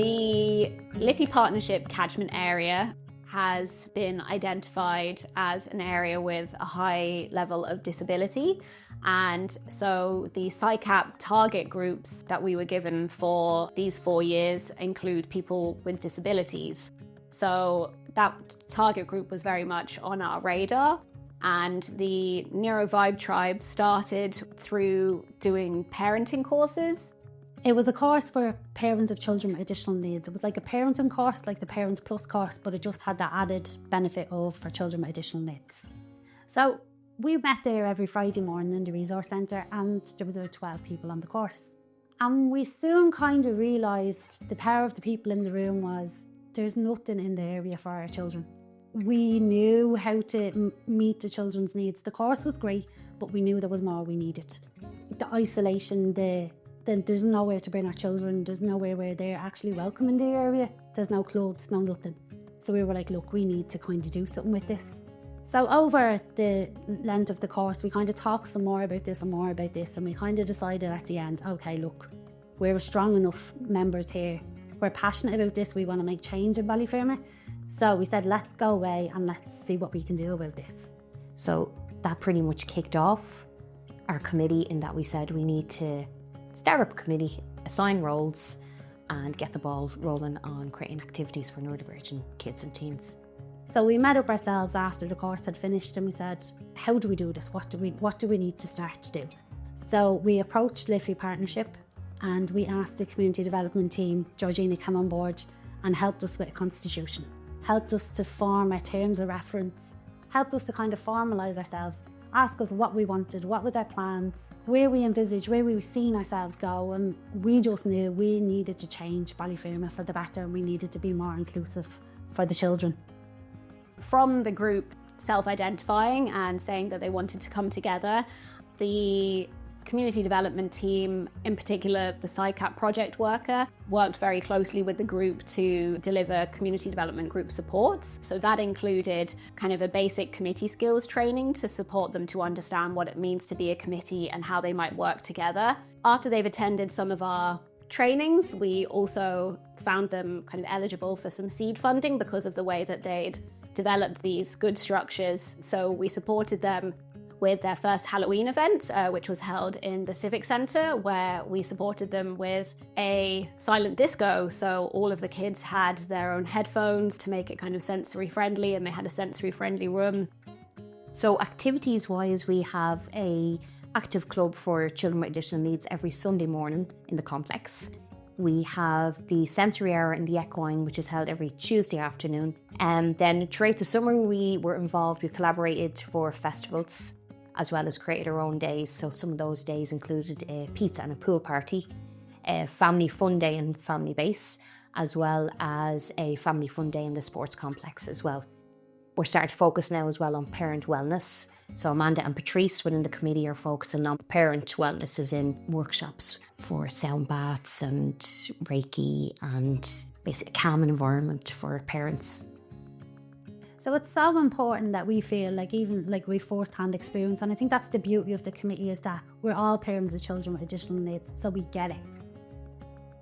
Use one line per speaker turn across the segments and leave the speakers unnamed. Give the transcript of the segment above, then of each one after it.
The Liffey Partnership catchment area has been identified as an area with a high level of disability. And so the SICAP target groups that we were given for these 4 years include people with disabilities. So that target group was very much on our radar. And the Neurovibe Tribe started through doing parenting courses.
It was a course for parents of children with additional needs. It was like a parenting course, like the Parents Plus course, but it just had that added benefit of for children with additional needs. So we met there every Friday morning in the resource centre, and there was about 12 people on the course. And we soon kind of realised the power of the people in the room was there's nothing in the area for our children. We knew how to meet the children's needs. The course was great, but we knew there was more we needed. The isolation, there's nowhere to bring our children, there's nowhere where they're actually welcome in the area, there's no clubs, no nothing. So we were like, look, we need to kind of do something with this. So over the length of the course, we kind of talked some more about this and more about this, and we kind of decided at the end, okay, look, we're strong enough members here, we're passionate about this, we want to make change in Ballyfermot. So we said, let's go away and let's see what we can do about this.
So that pretty much kicked off our committee in that we said we need to start up a committee, assign roles and get the ball rolling on creating activities for neurodivergent kids and teens.
So we met up ourselves after the course had finished and we said, how do we do this? What do we need to start to do? So we approached Liffey Partnership and we asked the community development team, Georgina came on board and helped us with a constitution, helped us to form our terms of reference, helped us to kind of formalise ourselves, ask us what we wanted, what was our plans, where we envisaged, where we were seeing ourselves go, and we just knew we needed to change Ballyfermot for the better and we needed to be more inclusive for the children.
From the group self-identifying and saying that they wanted to come together, the community development team, in particular the SICAP project worker, worked very closely with the group to deliver community development group supports. So that included kind of a basic committee skills training to support them to understand what it means to be a committee and how they might work together. After they've attended some of our trainings, we also found them kind of eligible for some seed funding because of the way that they'd developed these good structures. So we supported them with their first Halloween event, which was held in the Civic Centre, where we supported them with a silent disco. So all of the kids had their own headphones to make it kind of sensory friendly, and they had a sensory friendly room.
So activities wise, we have a active club for children with additional needs every Sunday morning in the complex. We have the sensory hour in the equine, which is held every Tuesday afternoon. And then throughout the summer, we were involved, we collaborated for festivals, as well as created our own days. So some of those days included a pizza and a pool party, a family fun day and family base, as well as a family fun day in the sports complex as well. We're starting to focus now as well on parent wellness. So Amanda and Patrice within the committee are focusing on parent wellness, as in workshops for sound baths and Reiki and basically a calm environment for parents.
So it's so important that we feel like even like we first-hand experience, and I think that's the beauty of the committee, is that we're all parents of children with additional needs, so we get it.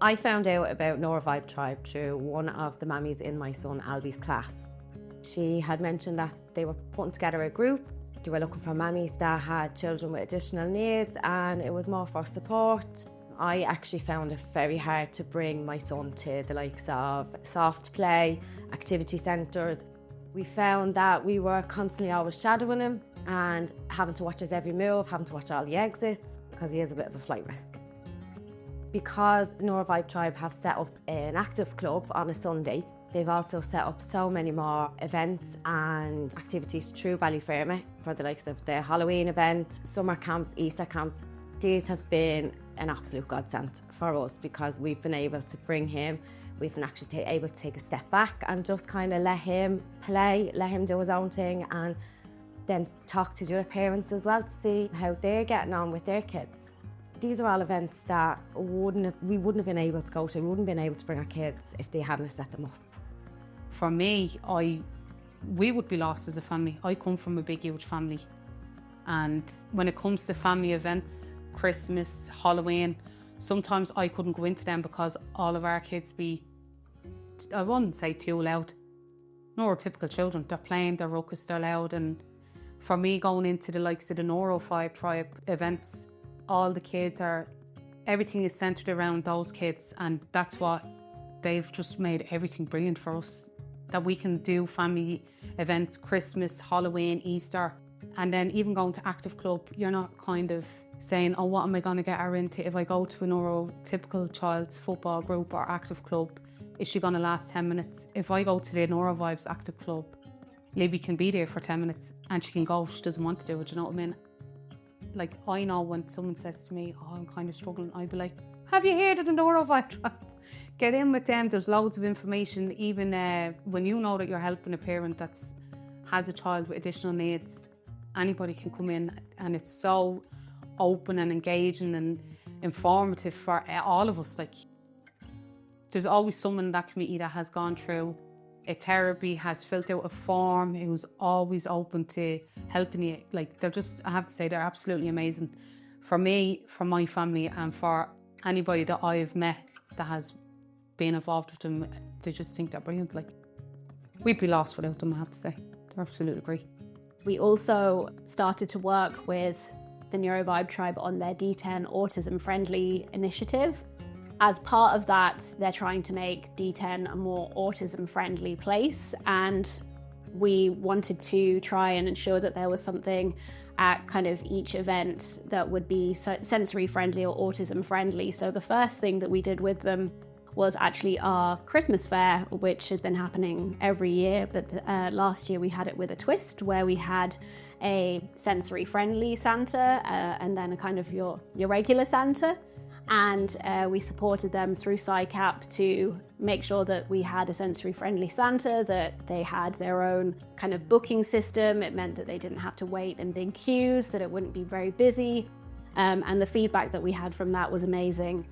I found out about Neurovibe Tribe through one of the mammies in my son Albie's class. She had mentioned that they were putting together a group. They were looking for mammies that had children with additional needs, and it was more for support. I actually found it very hard to bring my son to the likes of soft play, activity centres. We found that we were constantly always shadowing him and having to watch his every move, having to watch all the exits, because he is a bit of a flight risk. Because Neurovibe Tribe have set up an active club on a Sunday, they've also set up so many more events and activities through Ballyfermot for the likes of the Halloween event, summer camps, Easter camps. These have been an absolute godsend for us because we've been able to bring him. We've been actually able to take a step back and just kind of let him play, let him do his own thing, and then talk to the other parents as well to see how they're getting on with their kids. These are all events that we wouldn't have been able to go to. We wouldn't have been able to bring our kids if they hadn't set them up.
For me, we would be lost as a family. I come from a big, huge family. And when it comes to family events, Christmas, Halloween, sometimes I couldn't go into them because all of our kids be I wouldn't say too loud. Neurotypical children, they're playing, they're ruckus, they're loud. And for me, going into the likes of the Neurovibe Tribe events, all the kids everything is centred around those kids, and that's what they've just made everything brilliant for us. That we can do family events, Christmas, Halloween, Easter, and then even going to Active Club, you're not kind of saying, oh, what am I going to get her into? If I go to a neurotypical child's football group or Active Club, is she going to last 10 minutes? If I go to the Neurovibe's Active Club, Libby can be there for 10 minutes and she can go if she doesn't want to do it, you know what I mean? Like, I know when someone says to me, oh, I'm kind of struggling, I'd be like, have you heard of the Neurovibe Tribe? Get in with them. There's loads of information. Even when you know that you're helping a parent that has a child with additional needs, anybody can come in, and it's so open and engaging and informative for all of us. Like, there's always someone in that committee that has gone through a therapy, has filled out a form, who's always open to helping you. Like, they're just, I have to say, they're absolutely amazing. For me, for my family, and for anybody that I've met that has been involved with them, they just think they're brilliant. Like, we'd be lost without them, I have to say. They're absolutely great.
We also started to work with the Neurovibe Tribe on their D10 autism-friendly initiative. As part of that, they're trying to make D10 a more autism-friendly place, and we wanted to try and ensure that there was something at kind of each event that would be sensory-friendly or autism-friendly. So the first thing that we did with them was actually our Christmas fair, which has been happening every year, but last year we had it with a twist, where we had a sensory-friendly Santa and then a kind of your regular Santa. And we supported them through SICAP to make sure that we had a sensory-friendly Santa, that they had their own kind of booking system. It meant that they didn't have to wait in big queues, that it wouldn't be very busy. And the feedback that we had from that was amazing.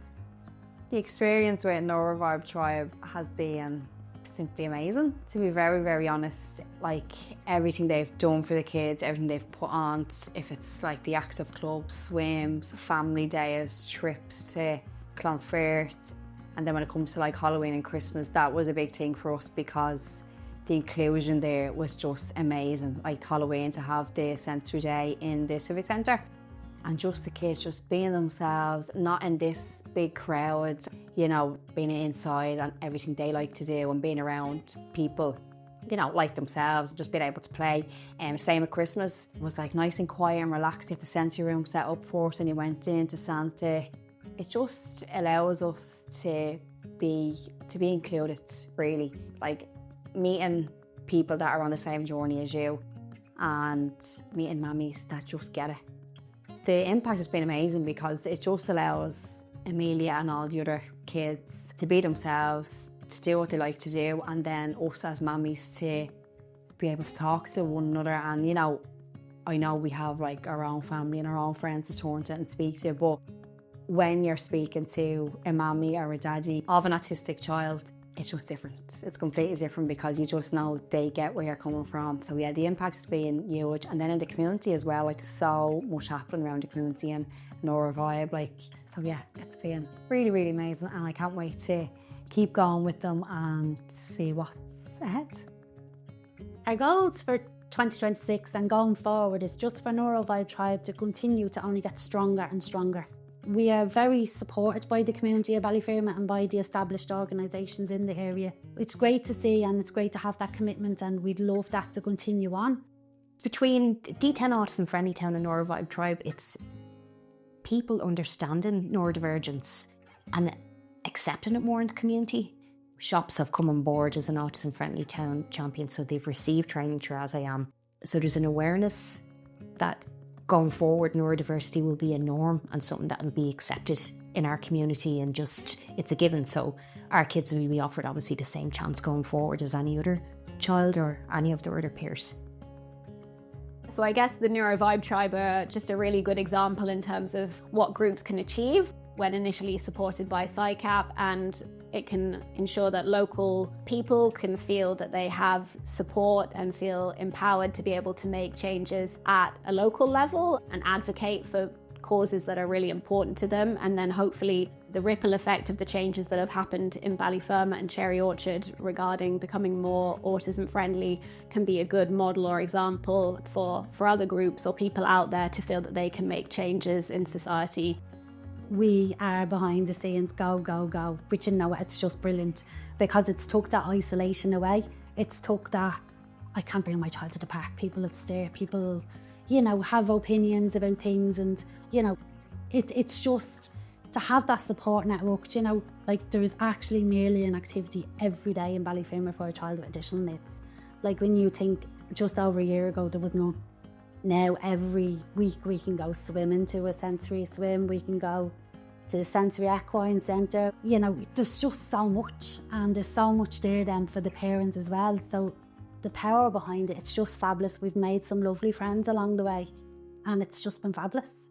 The experience with Neurovibe Tribe has been simply amazing, to be very, very honest. Like, everything they've done for the kids, everything they've put on, if it's like the Active Club, swims, family days, trips to Clonfert, and then when it comes to like Halloween and Christmas, that was a big thing for us because the inclusion there was just amazing. Like Halloween, to have the sensory day in the Civic Centre, and just the kids just being themselves, not in this big crowd, you know, being inside and everything they like to do, and being around people, you know, like themselves, just being able to play. Same at Christmas, it was like nice and quiet and relaxed. You have the sensory room set up for us, and you went into Santa. It just allows us to be included, really. Like, meeting people that are on the same journey as you, and meeting mammies that just get it. The impact has been amazing because it just allows Amelia and all the other kids to be themselves, to do what they like to do, and then us as mammies to be able to talk to one another. And, you know, I know we have like our own family and our own friends to turn to and speak to, but when you're speaking to a mammy or a daddy of an autistic child, it's just different. It's completely different because you just know they get where you're coming from. So yeah, the impact has been huge. And then in the community as well, like, there's so much happening around the community and Neurovibe, like, so yeah, it's been really, really amazing. And I can't wait to keep going with them and see what's ahead.
Our goals for 2026 and going forward is just for Neurovibe Tribe to continue to only get stronger and stronger. We are very supported by the community of Ballyfermot and by the established organisations in the area. It's great to see, and it's great to have that commitment, and we'd love that to continue on.
Between D10 Autism Friendly Town and Neurovibe Tribe, it's people understanding neurodivergence and accepting it more in the community. Shops have come on board as an Autism Friendly Town champion, so they've received training through As I Am. So there's an awareness that going forward, neurodiversity will be a norm and something that will be accepted in our community, and just, it's a given. So our kids will be offered obviously the same chance going forward as any other child or any of their other peers.
So I guess the Neurovibe Tribe are just a really good example in terms of what groups can achieve when initially supported by SICAP, and it can ensure that local people can feel that they have support and feel empowered to be able to make changes at a local level and advocate for causes that are really important to them, and then hopefully the ripple effect of the changes that have happened in Ballyfermot and Cherry Orchard regarding becoming more autism friendly can be a good model or example for other groups or people out there to feel that they can make changes in society.
We are behind the scenes, go, go, go. But you know what, it's just brilliant because it's took that isolation away. It's took that, I can't bring my child to the park, people will stare, people, you know, have opinions about things, and, you know, it's just to have that support network, you know, like there is actually nearly an activity every day in Ballyfermot for a child with additional needs. Like when you think just over a year ago there was none. Now every week we can go swimming to a sensory swim, we can go to the sensory equine centre. You know, there's just so much, and there's so much there then for the parents as well. So the power behind it, it's just fabulous. We've made some lovely friends along the way, and it's just been fabulous.